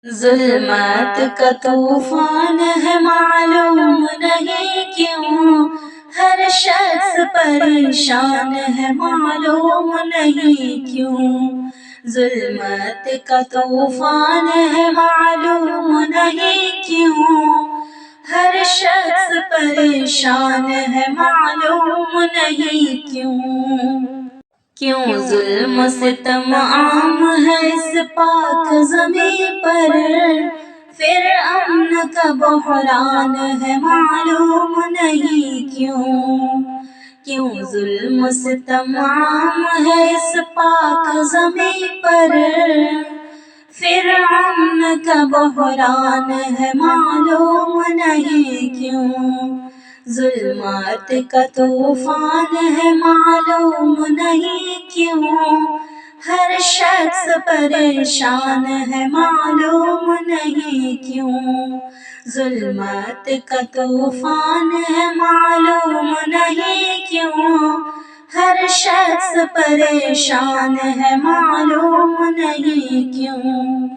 ظلمات کا طوفان ہے معلوم نہیں کیوں، ہر شخص پریشان ہے معلوم نہیں کیوں۔ ظلمات کا طوفان ہے معلوم نہیں کیوں، ہر شخص پریشان ہے معلوم نہیں کیوں۔ کیوں ظلم و ستم عام ہے اس پاک زمیں پر، پھر امن کا بحران ہے معلوم نہیں کیوں۔ کیوں ظلم و ستم عام ہے اس پاک زمیں پر، پھر امن کا بحران ہے معلوم نہیں کیوں۔ ظلمات کا طوفان ہے معلوم نہیں کیوں، ہر شخص پریشان ہے معلوم نہیں کیوں۔ ظلمات کا طوفان ہے معلوم نہیں کیوں، ہر شخص پریشان ہے معلوم نہیں کیوں۔